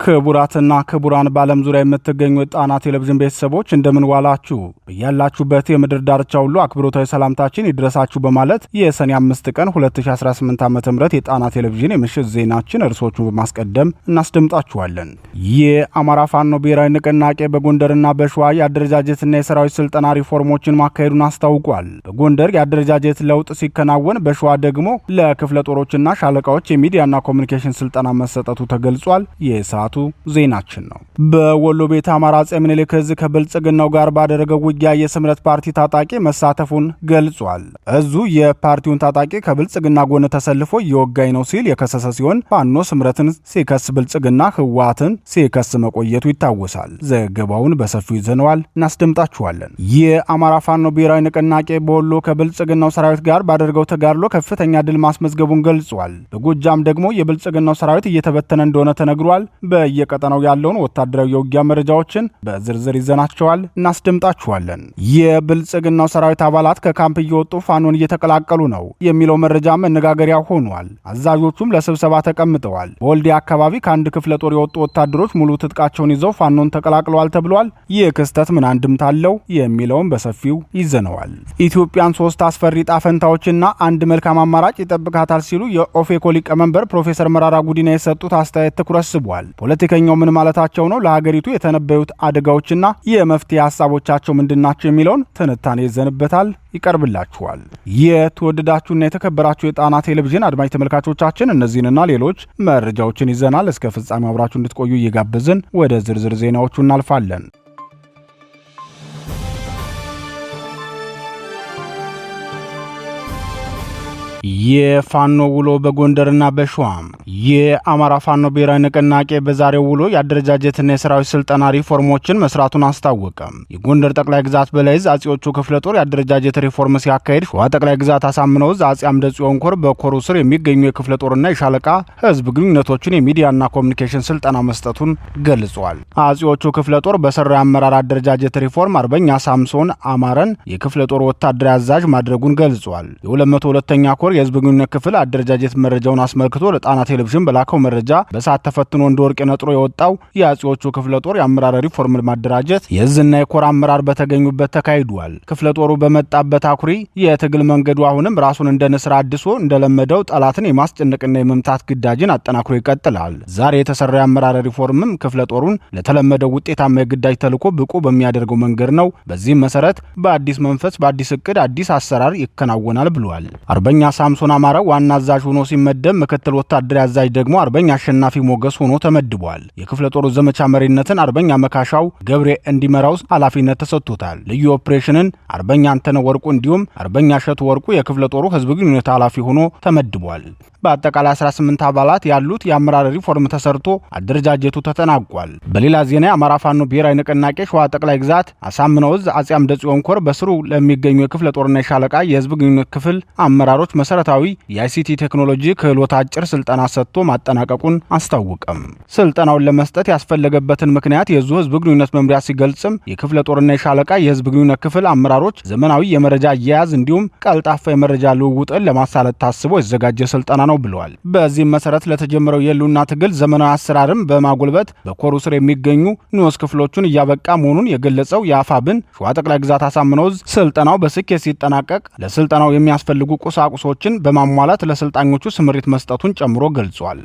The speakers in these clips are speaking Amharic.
ክቡራትና ክቡራን ባለም ዙሪያ የምትገኙ ጣና ቴሌቪዥን ቤተሰቦች እንደምን ዋላችሁ? በያላችሁበት የምድር ዳርቻ ሁሉ አክብሮታዊ ሰላምታችን ይድረሳችሁ በማለት የሰኔ 5 ቀን 2018 ዓ.ም የጣና ቴሌቪዥን የምሽት ዜናችን እርሶቹን በማስቀደም እናስደምጣችኋለን። የአማራ ፋኖ ብሔራዊ ንቅናቄ በጎንደርና በሸዋ የአደረጃጀትና የሰራዊት ስልጠና ሪፎርሞችን ማካሄዱን አስታውቋል። በጎንደር የአደረጃጀት ለውጥ ሲከናወን፣ በሸዋ ደግሞ ለክፍለ ጦሮችና ሻለቃዎች የሚዲያና ኮሚኒኬሽን ስልጠና መሰጠቱ ተገልጿል። የሰዓቱ ዜናችን ነው። በወሎ ቤተ አማራ አፄ ምኒልክ ዕዝ ከብልጽግናው ጋር ባደረገው ውጊያ የስምረት ፓርቲ ታጣቂ መሳተፉን ገልጿል። ዕዙ የፓርቲውን ታጣቂ ከብልጽግና ጎን ተሰልፎ እየወጋኝ ነው ሲል የከሰሰ ሲሆን ፋኖ ስምረትን ሲከስ ብልጽግና ህወሓትን ሲከስ መቆየቱ ይታወሳል። ዘገባውን በሰፊው ይዘነዋል፣ እናስደምጣችኋለን። የአማራ ፋኖ ብሔራዊ ንቅናቄ በወሎ ከብልጽግናው ሰራዊት ጋር ባደረገው ተጋድሎ ከፍተኛ ድል ማስመዝገቡን ገልጿል። በጎጃም ደግሞ የብልጽግናው ሰራዊት እየተበተነ እንደሆነ ተነግሯል። በየቀጠናው ያለውን ወታደራዊ የውጊያ መረጃዎችን በዝርዝር ይዘናቸዋል፣ እናስደምጣችኋለን። የብልጽግናው ሰራዊት አባላት ከካምፕ እየወጡ ፋኖን እየተቀላቀሉ ነው የሚለው መረጃ መነጋገሪያ ሆኗል። አዛዦቹም ለስብሰባ ተቀምጠዋል። በወልዲያ አካባቢ ከአንድ ክፍለ ጦር የወጡ ወታደሮች ሙሉ ትጥቃቸውን ይዘው ፋኖን ተቀላቅለዋል ተብሏል። ይህ ክስተት ምን አንድምታ አለው የሚለውን በሰፊው ይዘነዋል። ኢትዮጵያን 3 አስፈሪ ጣፈንታዎችና አንድ መልካም አማራጭ ይጠብቃታል ሲሉ የኦፌኮ ሊቀመንበር ፕሮፌሰር መራራ ጉዲና የሰጡት አስተያየት ትኩረት ስቧል። ፖለቲከኛው ምን ማለታቸው ነው? ለሀገሪቱ የተነበዩት አደጋዎችና የመፍትሄ ሀሳቦቻቸው ምንድናቸው የሚለውን ትንታኔ ይዘንበታል፣ ይቀርብላችኋል። የተወደዳችሁና የተከበራችሁ የጣና ቴሌቪዥን አድማጭ ተመልካቾቻችን እነዚህንና ሌሎች መረጃዎችን ይዘናል። እስከ ፍጻሜው አብራችሁ እንድትቆዩ እየጋበዝን ወደ ዝርዝር ዜናዎቹ እናልፋለን። የፋኖ ውሎ በጎንደርና በሸዋ። የአማራ ፋኖ ብሔራዊ ንቅናቄ በዛሬው ውሎ የአደረጃጀትና የሰራዊት ስልጠና ሪፎርሞችን መስራቱን አስታወቀ። የጎንደር ጠቅላይ ግዛት በላይ ዕዝ አጼዎቹ ክፍለ ጦር የአደረጃጀት ሪፎርም ሲያካሄድ፣ ሸዋ ጠቅላይ ግዛት አሳምነው ዕዝ አጼ አምደ ጽዮን ኮር በኮሩ ስር የሚገኙ የክፍለ ጦርና የሻለቃ ህዝብ ግንኙነቶችን የሚዲያና ኮሚኒኬሽን ስልጠና መስጠቱን ገልጿል። አጼዎቹ ክፍለ ጦር በሰራው የአመራር አደረጃጀት ሪፎርም አርበኛ ሳምሶን አማረን የክፍለ ጦር ወታደራዊ አዛዥ ማድረጉን ገልጿል። የ202ኛ ኮር የህዝብ ግንኙነት ክፍል አደረጃጀት መረጃውን አስመልክቶ ለጣና ቴሌቪዥን በላከው መረጃ በሰዓት ተፈትኖ እንደ ወርቅ ነጥሮ የወጣው የአጼዎቹ ክፍለ ጦር የአመራር ሪፎርም ማደራጀት የህዝና የኮር አመራር በተገኙበት ተካሂዷል። ክፍለ ጦሩ በመጣበት አኩሪ የትግል መንገዱ አሁንም ራሱን እንደ ንስር አድሶ እንደለመደው ጠላትን የማስጨነቅና የመምታት ግዳጅን አጠናክሮ ይቀጥላል። ዛሬ የተሰራው የአመራር ሪፎርምም ክፍለ ጦሩን ለተለመደው ውጤታማ የግዳጅ ተልዕኮ ብቁ በሚያደርገው መንገድ ነው። በዚህም መሰረት በአዲስ መንፈስ፣ በአዲስ እቅድ፣ አዲስ አሰራር ይከናወናል ብሏል። አርበኛ ሳምሶን አማረ ዋና አዛዥ ሆኖ ሲመደብ፣ ምክትል ወታደራዊ አዛዥ ደግሞ አርበኛ አሸናፊ ሞገስ ሆኖ ተመድቧል። የክፍለ ጦሩ ዘመቻ መሪነትን አርበኛ መካሻው ገብሬ እንዲመራው ኃላፊነት ተሰጥቶታል። ልዩ ኦፕሬሽንን አርበኛ አንተነ ወርቁ እንዲሁም አርበኛ እሸቱ ወርቁ የክፍለ ጦሩ ህዝብ ግንኙነት ኃላፊ ሆኖ ተመድቧል። በአጠቃላይ 18 አባላት ያሉት የአመራር ሪፎርም ተሰርቶ አደረጃጀቱ ተጠናቋል። በሌላ ዜና የአማራ ፋኖ ብሔራዊ ንቅናቄ ሸዋ ጠቅላይ ግዛት አሳምነው ዕዝ አጼ አምደ ጽዮን ኮር በስሩ ለሚገኙ የክፍለ ጦርና የሻለቃ የህዝብ ግንኙነት ክፍል አመራሮች መሰረታዊ የአይሲቲ ቴክኖሎጂ ክህሎት አጭር ስልጠና ሰጥቶ ማጠናቀቁን አስታወቀም። ስልጠናውን ለመስጠት ያስፈለገበትን ምክንያት የዙ ህዝብ ግንኙነት መምሪያ ሲገልጽም የክፍለ ጦርና የሻለቃ የህዝብ ግንኙነት ክፍል አመራሮች ዘመናዊ የመረጃ አያያዝ እንዲሁም ቀልጣፋ የመረጃ ልውውጥን ለማሳለጥ ታስቦ የተዘጋጀ ስልጠና ነው ብለዋል። በዚህም መሰረት ለተጀመረው የህልውና ትግል ዘመናዊ አሰራርም በማጎልበት በኮሩ ስር የሚገኙ ንዑስ ክፍሎቹን እያበቃ መሆኑን የገለጸው የአፋብን ሸዋ ጠቅላይ ግዛት አሳምነው ዕዝ ስልጠናው በስኬት ሲጠናቀቅ ለስልጠናው የሚያስፈልጉ ቁሳቁሶችን በማሟላት ለሰልጣኞቹ ስምሪት መስጠቱን ጨምሮ ገልጿል።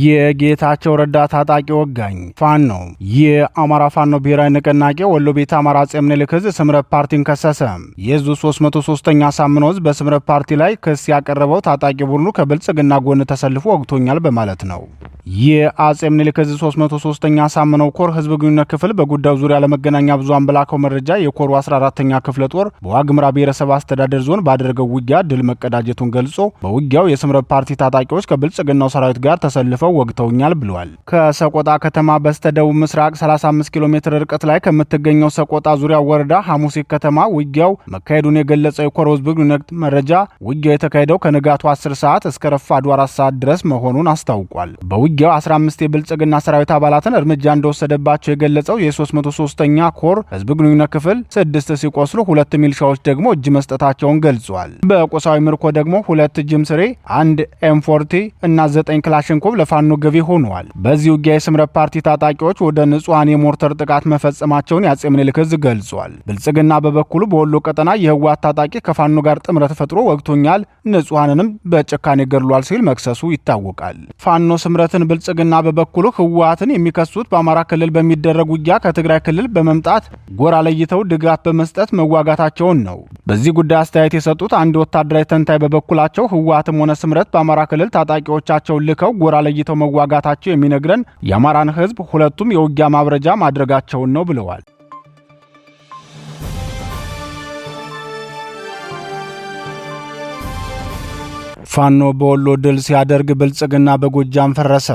የጌታቸው ረዳ ታጣቂ ወጋኝ ፋኖ። የአማራ ፋኖ ብሔራዊ ንቅናቄ ወሎ ቤተ አማራ አፄ ምኒልክ ዕዝ ስምረት ፓርቲን ከሰሰ። የዕዙ 303ኛ አሳምነው ዕዝ በስምረት ፓርቲ ላይ ክስ ያቀረበው ታጣቂ ቡድኑ ከብልጽግና ጎን ተሰልፎ ወግቶኛል በማለት ነው። የአፄ ምኒልክ ዕዝ 303ኛ አሳምነው ኮር ህዝብ ግንኙነት ክፍል በጉዳዩ ዙሪያ ለመገናኛ ብዙሃን በላከው መረጃ የኮሩ 14ኛ ክፍለ ጦር በዋግምራ ብሔረሰብ አስተዳደር ዞን ባደረገው ውጊያ ድል መቀዳጀቱን ገልጾ በውጊያው የስምረት ፓርቲ ታጣቂዎች ከብልጽግናው ሰራዊት ጋር ተሰልፈው አሰልፈው ወግተውኛል ብሏል። ከሰቆጣ ከተማ በስተደቡብ ምስራቅ 35 ኪሎ ሜትር ርቀት ላይ ከምትገኘው ሰቆጣ ዙሪያ ወረዳ ሐሙሲት ከተማ ውጊያው መካሄዱን የገለጸው የኮር ህዝብ ግንኙነት መረጃ ውጊያው የተካሄደው ከንጋቱ 10 ሰዓት እስከ ረፋዱ 4 ሰዓት ድረስ መሆኑን አስታውቋል። በውጊያው 15 የብልጽግና ሰራዊት አባላትን እርምጃ እንደወሰደባቸው የገለጸው የ303ኛ ኮር ህዝብ ግንኙነት ክፍል 6 ሲቆስሉ 2 ሚሊሻዎች ደግሞ እጅ መስጠታቸውን ገልጿል። በቆሳዊ ምርኮ ደግሞ 2 ጅምስሬ፣ 1 ኤም40 እና 9 ክላሽንኮቭ ለፋኖ ገቢ ሆነዋል። በዚህ ውጊያ የስምረት ፓርቲ ታጣቂዎች ወደ ንጹሃን የሞርተር ጥቃት መፈጸማቸውን የአጼ ምኒልክ ዕዝ ገልጿል። ብልጽግና በበኩሉ በወሎ ቀጠና የህወሓት ታጣቂ ከፋኖ ጋር ጥምረት ፈጥሮ ወግቶኛል፣ ንጹሃንንም በጭካኔ ገድሏል ሲል መክሰሱ ይታወቃል። ፋኖ ስምረትን ብልጽግና በበኩሉ ህወሓትን የሚከሱት በአማራ ክልል በሚደረግ ውጊያ ከትግራይ ክልል በመምጣት ጎራ ለይተው ድጋፍ በመስጠት መዋጋታቸውን ነው። በዚህ ጉዳይ አስተያየት የሰጡት አንድ ወታደራዊ ተንታኝ በበኩላቸው ህወሓትም ሆነ ስምረት በአማራ ክልል ታጣቂዎቻቸውን ልከው ጎራ ለይተው መዋጋታቸው የሚነግረን የአማራን ህዝብ ሁለቱም የውጊያ ማብረጃ ማድረጋቸውን ነው ብለዋል። ፋኖ በወሎ ድል ሲያደርግ ብልጽግና በጎጃም ፈረሰ።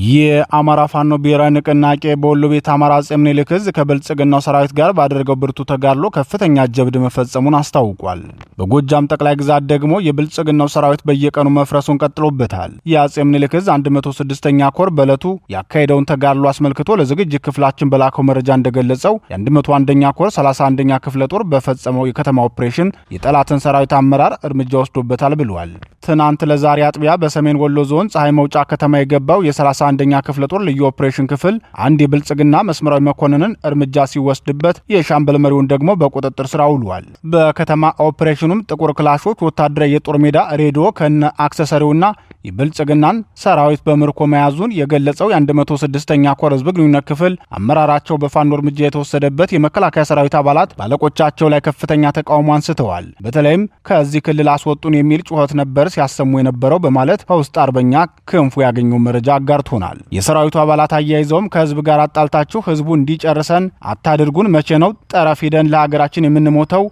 የአማራ ፋኖ ብሔራዊ ንቅናቄ በወሎ ቤት አማራ አጼ ምኒልክ ዕዝ ከብልጽግናው ሰራዊት ጋር ባደረገው ብርቱ ተጋድሎ ከፍተኛ ጀብድ መፈጸሙን አስታውቋል። በጎጃም ጠቅላይ ግዛት ደግሞ የብልጽግናው ሰራዊት በየቀኑ መፍረሱን ቀጥሎበታል። የአጼ ምኒልክ ዕዝ 106ኛ ኮር በዕለቱ ያካሄደውን ተጋድሎ አስመልክቶ ለዝግጅት ክፍላችን በላከው መረጃ እንደገለጸው የ101ኛ ኮር 31ኛ ክፍለ ጦር በፈጸመው የከተማ ኦፕሬሽን የጠላትን ሰራዊት አመራር እርምጃ ወስዶበታል ብሏል። ትናንት ለዛሬ አጥቢያ በሰሜን ወሎ ዞን ፀሐይ መውጫ ከተማ የገባው የ31ኛ ክፍለ ጦር ልዩ ኦፕሬሽን ክፍል አንድ የብልጽግና መስመራዊ መኮንንን እርምጃ ሲወስድበት የሻምበል መሪውን ደግሞ በቁጥጥር ስር አውሏል። በከተማ ኦፕሬሽኑም ጥቁር ክላሾች፣ ወታደራዊ የጦር ሜዳ ሬዲዮ ከነ አክሰሰሪውና የብልጽግናን ሰራዊት በምርኮ መያዙን የገለጸው የ106ኛ ኮር ህዝብ ግንኙነት ክፍል አመራራቸው በፋኖ እርምጃ የተወሰደበት የመከላከያ ሰራዊት አባላት ባለቆቻቸው ላይ ከፍተኛ ተቃውሞ አንስተዋል። በተለይም ከዚህ ክልል አስወጡን የሚል ጩኸት ነበር ሲያሰሙ የነበረው በማለት ከውስጥ አርበኛ ክንፉ ያገኘው መረጃ አጋርቶናል። የሰራዊቱ አባላት አያይዘውም ከህዝብ ጋር አጣልታችሁ ህዝቡ እንዲጨርሰን አታድርጉን፣ መቼ ነው ጠረፍ ሂደን ለሀገራችን የምንሞተው?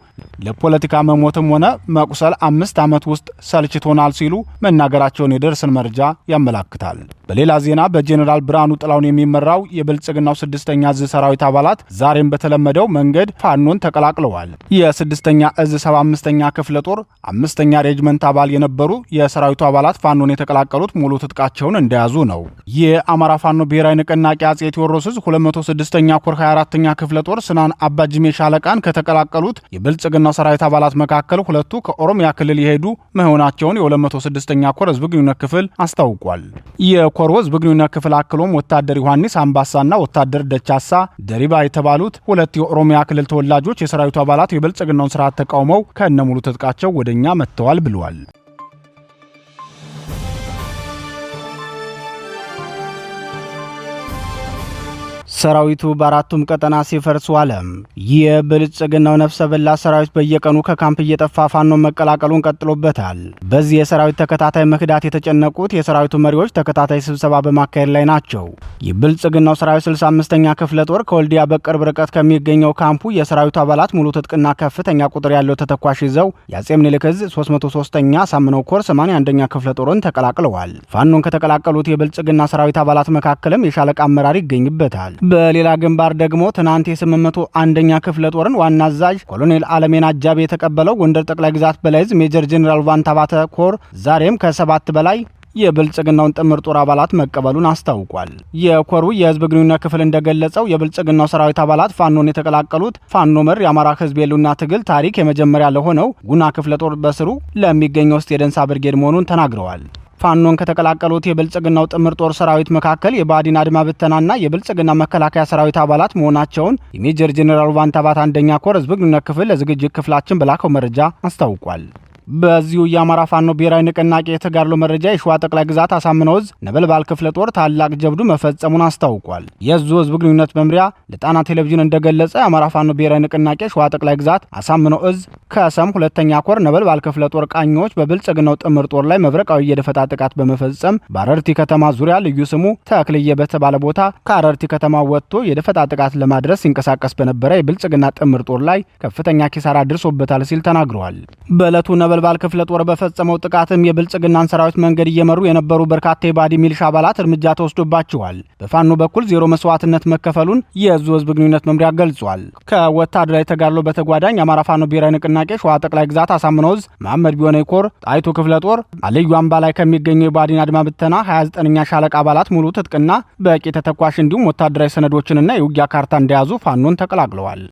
ለፖለቲካ መሞትም ሆነ መቁሰል 5 ዓመት ውስጥ ሰልችቶናል ሲሉ መናገራቸውን የደረሰን መረጃ ያመላክታል። በሌላ ዜና በጄኔራል ብርሃኑ ጥላውን የሚመራው የብልጽግናው 6ኛ ዕዝ ሰራዊት አባላት ዛሬም በተለመደው መንገድ ፋኖን ተቀላቅለዋል። የ6ኛ ዕዝ 75ኛ ክፍለ ጦር 5ኛ ሬጅመንት አባል የነበሩ የሰራዊቱ አባላት ፋኖን የተቀላቀሉት ሙሉ ትጥቃቸውን እንደያዙ ነው። የአማራ ፋኖ ብሔራዊ ንቅናቄ አጼ ቴዎድሮስ ዕዝ 206ኛ ኮር 24ኛ ክፍለ ጦር ስናን አባጅሜ ሻለቃን ከተቀላቀሉት የብልጽግናው ሰራዊት አባላት መካከል ሁለቱ ከኦሮሚያ ክልል የሄዱ መሆናቸውን የ206ኛ ኮር ህዝብ ግንኙነት ክፍል አስታውቋል። የኮር ህዝብ ግንኙነት ክፍል አክሎም ወታደር ዮሐንስ አምባሳና ወታደር ደቻሳ ደሪባ የተባሉት ሁለት የኦሮሚያ ክልል ተወላጆች የሰራዊቱ አባላት የብልጽግናውን ስርዓት ተቃውመው ከነሙሉ ትጥቃቸው ወደኛ መጥተዋል ብለዋል። ሰራዊቱ በአራቱም ቀጠና ሲፈርስ ዋለ። የብልጽግናው ነፍሰ በላ ሰራዊት በየቀኑ ከካምፕ እየጠፋ ፋኖ መቀላቀሉን ቀጥሎበታል። በዚህ የሰራዊት ተከታታይ መክዳት የተጨነቁት የሰራዊቱ መሪዎች ተከታታይ ስብሰባ በማካሄድ ላይ ናቸው። የብልጽግናው ሰራዊት 65ኛ ክፍለ ጦር ከወልዲያ በቅርብ ርቀት ከሚገኘው ካምፑ የሰራዊቱ አባላት ሙሉ ትጥቅና ከፍተኛ ቁጥር ያለው ተተኳሽ ይዘው የአጼ ምኒልክ ዕዝ 303ኛ ሳምነው ኮር 81ኛ ክፍለ ጦርን ተቀላቅለዋል። ፋኖን ከተቀላቀሉት የብልጽግና ሰራዊት አባላት መካከልም የሻለቃ አመራር ይገኝበታል። በሌላ ግንባር ደግሞ ትናንት የ801ኛ ክፍለ ጦርን ዋና አዛዥ ኮሎኔል አለሜን አጃቢ የተቀበለው ጎንደር ጠቅላይ ግዛት በላይ ዕዝ ሜጀር ጄኔራል ቫንታባተ ኮር ዛሬም ከ7 በላይ የብልጽግናውን ጥምር ጦር አባላት መቀበሉን አስታውቋል። የኮሩ የህዝብ ግንኙነት ክፍል እንደገለጸው የብልጽግናው ሰራዊት አባላት ፋኖን የተቀላቀሉት ፋኖ መር የአማራ ህዝብ የሉና ትግል ታሪክ የመጀመሪያ ለሆነው ጉና ክፍለ ጦር በስሩ ለሚገኘው ውስጥ የደንሳ ብርጌድ መሆኑን ተናግረዋል። ፋኖን ከተቀላቀሉት የብልጽግናው ጥምር ጦር ሰራዊት መካከል የባዲን አድማ ብተናና የብልጽግና መከላከያ ሰራዊት አባላት መሆናቸውን የሜጀር ጄኔራል ቫንታባት 1ኛ ኮር ህዝብ ግንኙነት ክፍል ለዝግጅት ክፍላችን በላከው መረጃ አስታውቋል። በዚሁ የአማራ ፋኖ ብሔራዊ ንቅናቄ የተጋድሎ መረጃ የሸዋ ጠቅላይ ግዛት አሳምነው ዕዝ ነበልባል ክፍለ ጦር ታላቅ ጀብዱ መፈጸሙን አስታውቋል። የዙ ህዝብ ግንኙነት መምሪያ ለጣና ቴሌቪዥን እንደገለጸ የአማራ ፋኖ ብሔራዊ ንቅናቄ ሸዋ ጠቅላይ ግዛት አሳምነው ዕዝ ከሰም 2ኛ ኮር ነበልባል ክፍለ ጦር ቃኞች በብልጽግናው ጥምር ጦር ላይ መብረቃዊ የደፈጣ ጥቃት በመፈጸም በአረርቲ ከተማ ዙሪያ ልዩ ስሙ ተክልየ በተባለ ቦታ ከአረርቲ ከተማ ወጥቶ የደፈጣ ጥቃት ለማድረስ ሲንቀሳቀስ በነበረ የብልጽግና ጥምር ጦር ላይ ከፍተኛ ኪሳራ ደርሶበታል ሲል ተናግረዋል። በዕለቱ ነበልባል ክፍለ ጦር በፈጸመው ጥቃትም የብልጽግናን ሰራዊት መንገድ እየመሩ የነበሩ በርካታ የባዲ ሚሊሻ አባላት እርምጃ ተወስዶባቸዋል። በፋኖ በኩል 0 መስዋዕትነት መከፈሉን የዙ ህዝብ ግንኙነት መምሪያ ገልጿል። ከወታደራዊ ተጋድሎ በተጓዳኝ አማራ ፋኖ ብሔራዊ ንቅናቄ ሸዋ ጠቅላይ ግዛት አሳምነው ዕዝ መሐመድ ቢሆነ ኮር ጣይቱ ክፍለ ጦር አልዩ አምባ ላይ ከሚገኘው የባዲን አድማ ብተና 29ኛ ሻለቃ አባላት ሙሉ ትጥቅና በቂ ተተኳሽ እንዲሁም ወታደራዊ ሰነዶችንና የውጊያ ካርታ እንደያዙ ፋኖን ተቀላቅለዋል።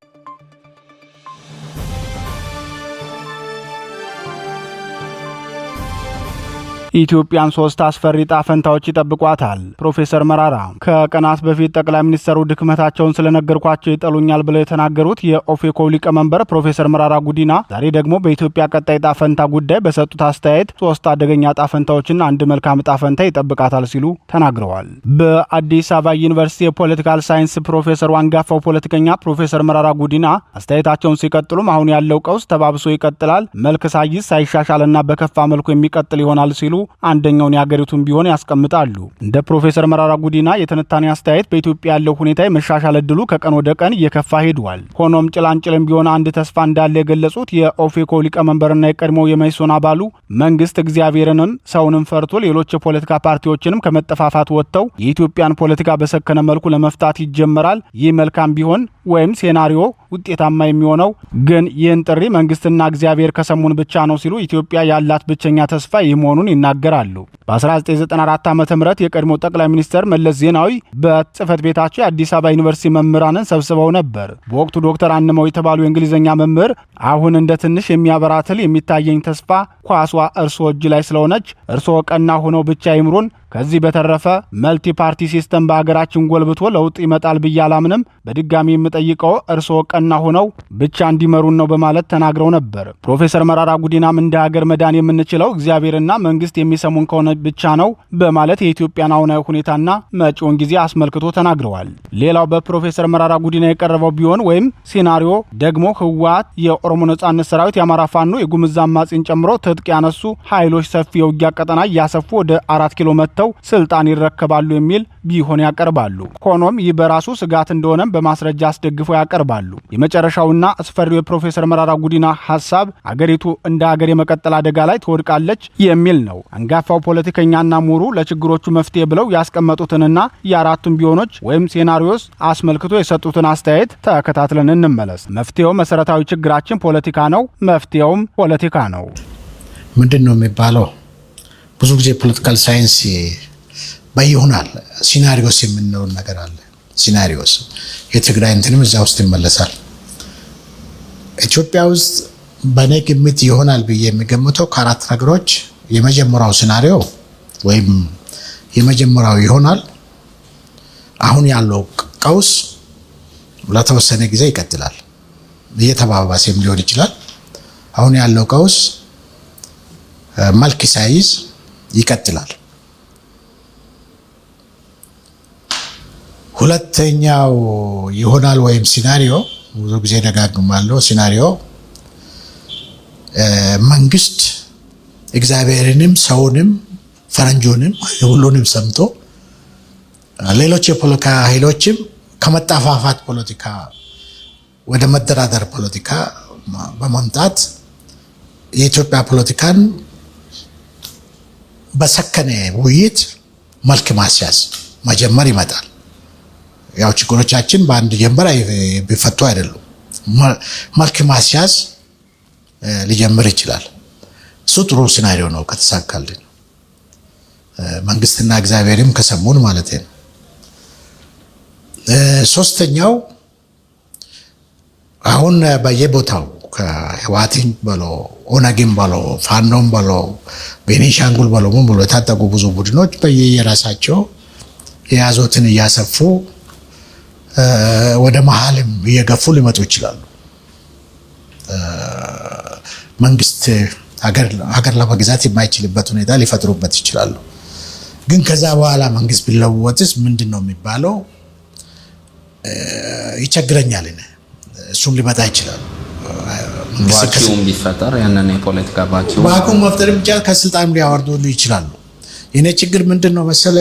ኢትዮጵያን 3 አስፈሪ ጣፈንታዎች ይጠብቋታል። ፕሮፌሰር መራራ ከቀናት በፊት ጠቅላይ ሚኒስትሩ ድክመታቸውን ስለነገርኳቸው ይጠሉኛል ብለው የተናገሩት የኦፌኮ ሊቀመንበር ፕሮፌሰር መራራ ጉዲና ዛሬ ደግሞ በኢትዮጵያ ቀጣይ ጣፈንታ ጉዳይ በሰጡት አስተያየት 3 አደገኛ ጣፈንታዎችና አንድ መልካም ጣፈንታ ይጠብቃታል ሲሉ ተናግረዋል። በአዲስ አበባ ዩኒቨርሲቲ የፖለቲካል ሳይንስ ፕሮፌሰሩ አንጋፋው ፖለቲከኛ ፕሮፌሰር መራራ ጉዲና አስተያየታቸውን ሲቀጥሉም አሁን ያለው ቀውስ ተባብሶ ይቀጥላል፣ መልክ ሳይዝ ሳይሻሻልና በከፋ መልኩ የሚቀጥል ይሆናል ሲሉ አንደኛውን ያገሪቱን ቢሆን ያስቀምጣሉ። እንደ ፕሮፌሰር መራራ ጉዲና የትንታኔ አስተያየት በኢትዮጵያ ያለው ሁኔታ የመሻሻል እድሉ ከቀን ወደ ቀን እየከፋ ሄዷል። ሆኖም ጭላንጭልም ቢሆን አንድ ተስፋ እንዳለ የገለጹት የኦፌኮ ሊቀመንበርና የቀድሞው የመኢሶን አባሉ መንግስት እግዚአብሔርንም ሰውንም ፈርቶ ሌሎች የፖለቲካ ፓርቲዎችንም ከመጠፋፋት ወጥተው የኢትዮጵያን ፖለቲካ በሰከነ መልኩ ለመፍታት ይጀመራል። ይህ መልካም ቢሆን ወይም ሴናሪዮ ውጤታማ የሚሆነው ግን ይህን ጥሪ መንግስትና እግዚአብሔር ከሰሙን ብቻ ነው ሲሉ ኢትዮጵያ ያላት ብቸኛ ተስፋ ይህ መሆኑን ይናገራሉ። በ1994 ዓ.ም የቀድሞ ጠቅላይ ሚኒስትር መለስ ዜናዊ በጽህፈት ቤታቸው የአዲስ አበባ ዩኒቨርሲቲ መምህራንን ሰብስበው ነበር። በወቅቱ ዶክተር አንመው የተባሉ የእንግሊዝኛ መምህር አሁን እንደ ትንሽ የሚያበራ ትል የሚታየኝ ተስፋ ኳሷ እርስዎ እጅ ላይ ስለሆነች እርስዎ ቀና ሆነው ብቻ ይምሩን፣ ከዚህ በተረፈ መልቲ ፓርቲ ሲስተም በሀገራችን ጎልብቶ ለውጥ ይመጣል ብዬ አላምንም። በድጋሚ የምጠይቀው እርስዎ ቀና ሆነው ብቻ እንዲመሩን ነው በማለት ተናግረው ነበር። ፕሮፌሰር መራራ ጉዲናም እንደ ሀገር መዳን የምንችለው እግዚአብሔርና መንግስት የሚሰሙን ከሆነ ብቻ ነው በማለት የኢትዮጵያን አሁናዊ ሁኔታና መጪውን ጊዜ አስመልክቶ ተናግረዋል። ሌላው በፕሮፌሰር መራራ ጉዲና የቀረበው ቢሆን ወይም ሲናሪዮ ደግሞ ህወሓት፣ የኦሮሞ ነጻነት ሰራዊት፣ የአማራ ፋኖ፣ የጉምዝ አማጺን ጨምሮ ትጥቅ ያነሱ ኃይሎች ሰፊ የውጊያ ቀጠና እያሰፉ ወደ 4 ኪሎ መጥተው ስልጣን ይረከባሉ የሚል ቢሆን ያቀርባሉ። ሆኖም ይህ በራሱ ስጋት እንደሆነም በማስረጃ አስደግፈው ያቀርባሉ። የመጨረሻውና አስፈሪው የፕሮፌሰር መራራ ጉዲና ሐሳብ አገሪቱ እንደ ሀገር የመቀጠል አደጋ ላይ ትወድቃለች የሚል ነው። አንጋፋው ፖለቲከኛና ምሁሩ ለችግሮቹ መፍትሄ ብለው ያስቀመጡትንና የአራቱን ቢሆኖች ወይም ሴናሪዮስ አስመልክቶ የሰጡትን አስተያየት ተከታትለን እንመለስ። መፍትሄው መሰረታዊ ችግራችን ፖለቲካ ነው፣ መፍትሄውም ፖለቲካ ነው። ምንድነው የሚባለው? ብዙ ጊዜ ፖለቲካል ሳይንስ በይሆናል ሲናሪዮስ የምንለው ነገር አለ። ሲናሪዮስ የትግራይ እንትንም እዛ ውስጥ ይመለሳል። ኢትዮጵያ ውስጥ በኔ ግምት ይሆናል ብዬ የሚገምተው ከአራት ነገሮች የመጀመሪያው ሲናሪዮ ወይም የመጀመሪያው ይሆናል አሁን ያለው ቀውስ ለተወሰነ ጊዜ ይቀጥላል፣ እየተባባሰም ሊሆን ይችላል። አሁን ያለው ቀውስ መልክ ሳይዝ ይቀጥላል። ሁለተኛው ይሆናል ወይም ሲናሪዮ ብዙ ጊዜ ደጋግማለሁ። ሲናሪዮ መንግስት እግዚአብሔርንም ሰውንም ፈረንጆንም ሁሉንም ሰምቶ ሌሎች የፖለቲካ ኃይሎችም ከመጣፋፋት ፖለቲካ ወደ መደራደር ፖለቲካ በመምጣት የኢትዮጵያ ፖለቲካን በሰከነ ውይይት መልክ ማስያዝ መጀመር ይመጣል። ያው ችግሮቻችን በአንድ ጀንበር ቢፈቱ አይደሉም። መልክ ማስያዝ ሊጀምር ይችላል። እሱ ጥሩ ሲናሪዮ ነው ከተሳካልን፣ መንግስትና እግዚአብሔርም ከሰሙን ማለት ነው። ሶስተኛው አሁን በየቦታው ከህዋትን በሎ ኦነግን በሎ ፋኖን በሎ ቤኒሻንጉል በሎ ምን ብሎ የታጠቁ ብዙ ቡድኖች በየራሳቸው የያዙትን እያሰፉ ወደ መሀልም እየገፉ ሊመጡ ይችላሉ። መንግስት ሀገር ለመግዛት የማይችልበት ሁኔታ ሊፈጥሩበት ይችላሉ። ግን ከዛ በኋላ መንግስት ቢለወጥስ ምንድነው የሚባለው? ይቸግረኛል። እሱም ሊመጣ ይችላል። ባኪውም ቢፈጠር ያንን የፖለቲካ ባኪውም መፍጠር ብቻ ከስልጣን ሊያወርዱ ይችላሉ። የኔ ችግር ምንድነው መሰለ?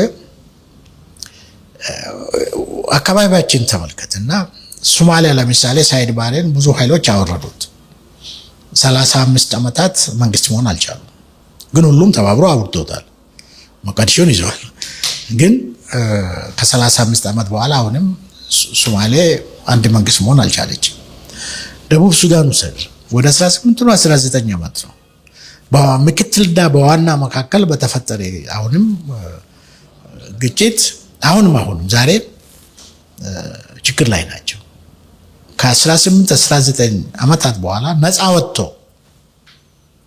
አካባቢያችን ተመልከትና ሶማሊያ ለምሳሌ ሳይድ ባሬን ብዙ ኃይሎች አወረዱት። 35 ዓመታት መንግስት መሆን አልቻሉም። ግን ሁሉም ተባብሮ አውርዶታል። ሞቃዲሾን ይዘዋል። ግን ከ35 ዓመት በኋላ አሁንም ሶማሌ አንድ መንግስት መሆን አልቻለችም። ደቡብ ሱዳን ውሰድ ወደ 18 ነው 19 ዓመት ነው። በምክትልና በዋና መካከል በተፈጠረ አሁንም ግጭት አሁንም ዛሬ ችግር ላይ ናቸው። ከ18 19 ዓመታት በኋላ ነፃ ወጥቶ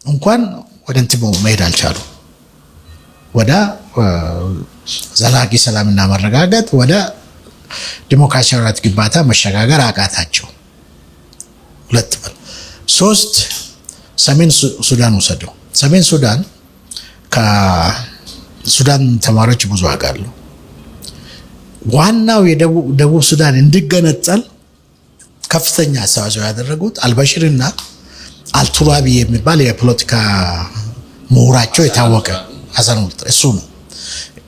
እንኳን ወደ እንትሞ መሄድ አልቻሉ። ወደ ዘላቂ ሰላምና መረጋጋት ወደ ዲሞክራሲያዊ ግንባታ መሸጋገር አቃታቸው። 3 ሰሜን ሱዳን ወሰደው። ሰሜን ሱዳን ከሱዳን ተማሪዎች ብዙ አጋሉ ዋናው የደቡብ ሱዳን እንዲገነጠል ከፍተኛ አስተዋጽኦ ያደረጉት አልበሽርና አልቱራቢ የሚባል የፖለቲካ ምሁራቸው የታወቀ ሐሰን እሱ ነው።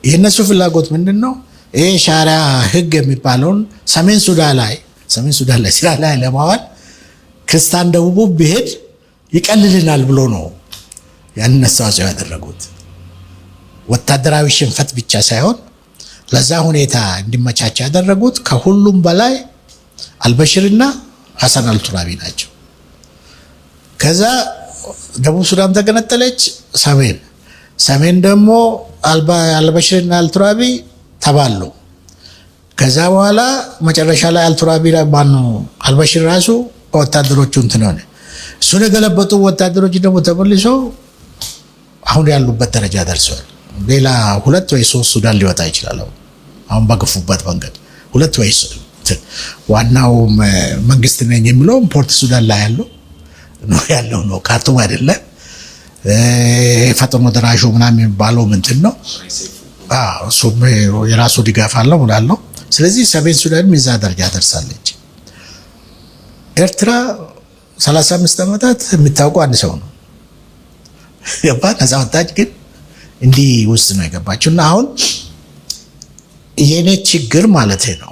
የነሱ ፍላጎት ምንድነው? ይሄ ሻሪያ ህግ የሚባለውን ሰሜን ሱዳን ላይ ስራ ላይ ለማዋል ክርስቲያን ደቡብ ቢሄድ ይቀልልናል ብሎ ነው ያንን አስተዋጽኦ ያደረጉት። ወታደራዊ ሽንፈት ብቻ ሳይሆን ለዛ ሁኔታ እንዲመቻች ያደረጉት ከሁሉም በላይ አልበሽርና ሐሰን አልቱራቢ ናቸው። ከዛ ደቡብ ሱዳን ተገነጠለች። ሰሜን ደግሞ አልበሽርና አልቱራቢ ተባሉ። ከዛ በኋላ መጨረሻ ላይ አልቱራቢ አልበሽር ራሱ ወታደሮቹ እንትን ሆነ። እሱን የገለበጡ ወታደሮች ደግሞ ተመልሶ አሁን ያሉበት ደረጃ ደርሷል። ሌላ 2 ወይ 3 ሱዳን ሊወጣ ይችላል። አሁን በገፉበት መንገድ 2 ወይ ዋናው መንግስት ነኝ የሚለው ፖርት ሱዳን ላይ ያለው ነው። ካርቱም አይደለም። ፈጥኖ ደራሹ ምናምን የሚባለው ምንድን ነው? እሱ የራሱ ድጋፍ አለው ምናለው። ስለዚህ ሰሜን ሱዳን ሚዛ ደረጃ ደርሳለች። ኤርትራ 35 ዓመታት የሚታወቁ አንድ ሰው ነው ነፃ ወጣች። ግን እንዲህ ውስጥ ነው የገባችውና አሁን የኔ ችግር ማለት ነው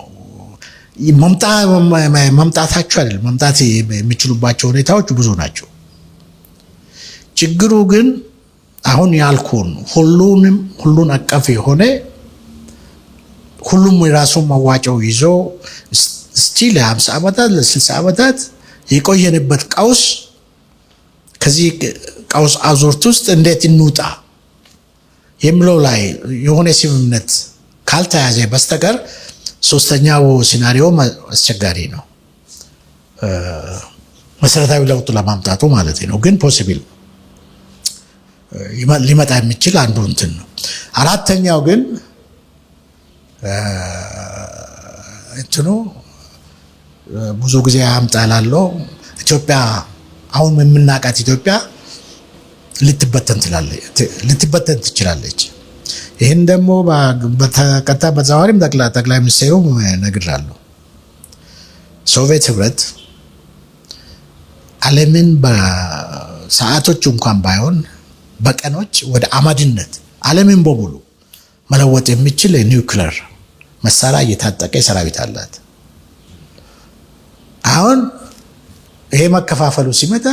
መምጣታቸው አይደለም። መምጣት የሚችሉባቸው ሁኔታዎች ብዙ ናቸው። ችግሩ ግን አሁን ያልኩን ሁሉን አቀፍ የሆነ ሁሉም የራሱን መዋጮው ይዞ ስቲል ለ50 ዓመታት ለ60 ዓመታት የቆየንበት ቀውስ ከዚህ ቀውስ አዙርት ውስጥ እንዴት እንውጣ የሚለው ላይ የሆነ ስምምነት ካልተያዘ በስተቀር ሶስተኛው ሲናሪዮ አስቸጋሪ ነው። መሰረታዊ ለውጥ ለማምጣቱ ማለት ነው። ግን ፖሲብል ሊመጣ የሚችል አንዱ እንትን ነው። አራተኛው ግን እንትኑ ብዙ ጊዜ ያምጣላለው ኢትዮጵያ አሁን የምናውቃት ኢትዮጵያ ልትበተን ትችላለች። ይህን ደግሞ በተቀጣ በዛዋሪም ጠቅላይ ሚኒስትሩ ነግራለሁ። ሶቪየት ህብረት ዓለምን በሰዓቶች እንኳን ባይሆን በቀኖች ወደ አመድነት ዓለምን በሙሉ መለወጥ የሚችል ኒውክሌር መሳሪያ እየታጠቀ ሰራዊት አላት። አሁን ይሄ መከፋፈሉ ሲመጣ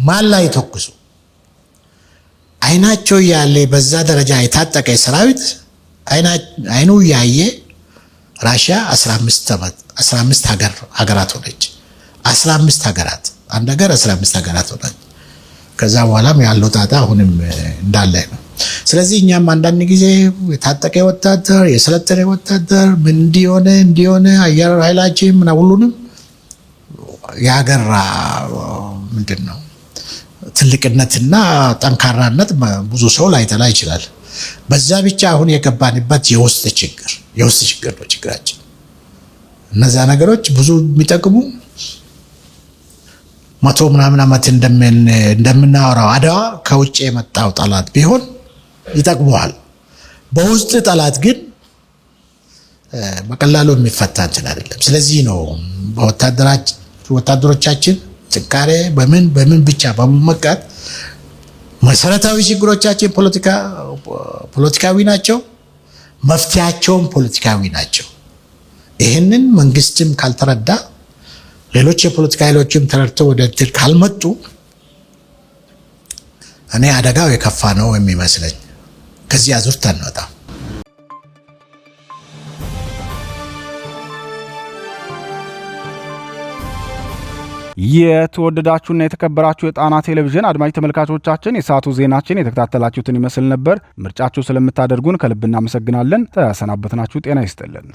ማን ላይ ተኩሱ? አይናቸው ያለ በዛ ደረጃ የታጠቀ ሰራዊት አይኑ ያየ ራሽያ 15 ሀገራት ሆነች። 15 ሀገራት አንድ ሀገር 15 ሀገራት ሆነች። ከዛ በኋላም ያለው ጣጣ አሁንም እንዳለ ነው። ስለዚህ እኛም አንዳንድ ጊዜ የታጠቀ ወታደር የሰለጠነ ወታደር ምን እንዲሆነ አየር ኃይላችን ምን ሁሉንም የሀገር ምንድነው ትልቅነትና ጠንካራነት ብዙ ሰው ላይጠላ ይችላል። በዛ ብቻ አሁን የገባንበት የውስጥ ችግር ነው ችግራችን። እነዛ ነገሮች ብዙ የሚጠቅሙ 100 ምናምን ዓመት እንደምናወራው አድዋ ከውጭ የመጣው ጠላት ቢሆን ይጠቅመዋል። በውስጥ ጠላት ግን በቀላሉ የሚፈታ እንትን አይደለም። ስለዚህ ነው ወታደሮቻችን ጥንካሬ በምን ብቻ በመመካት መሰረታዊ ችግሮቻችን ፖለቲካዊ ናቸው፣ መፍትያቸውም ፖለቲካዊ ናቸው። ይህንን መንግስትም ካልተረዳ ሌሎች የፖለቲካ ኃይሎችም ተረድተው ወደ እንትን ካልመጡ እኔ አደጋው የከፋ ነው የሚመስለኝ። ከዚህ አዙርት አንወጣ። የተወደዳችሁና የተከበራችሁ የጣና ቴሌቪዥን አድማጭ ተመልካቾቻችን የሰዓቱ ዜናችን የተከታተላችሁትን ይመስል ነበር። ምርጫችሁ ስለምታደርጉን ከልብ እናመሰግናለን። ተሰናበትናችሁ። ጤና ይስጥልን።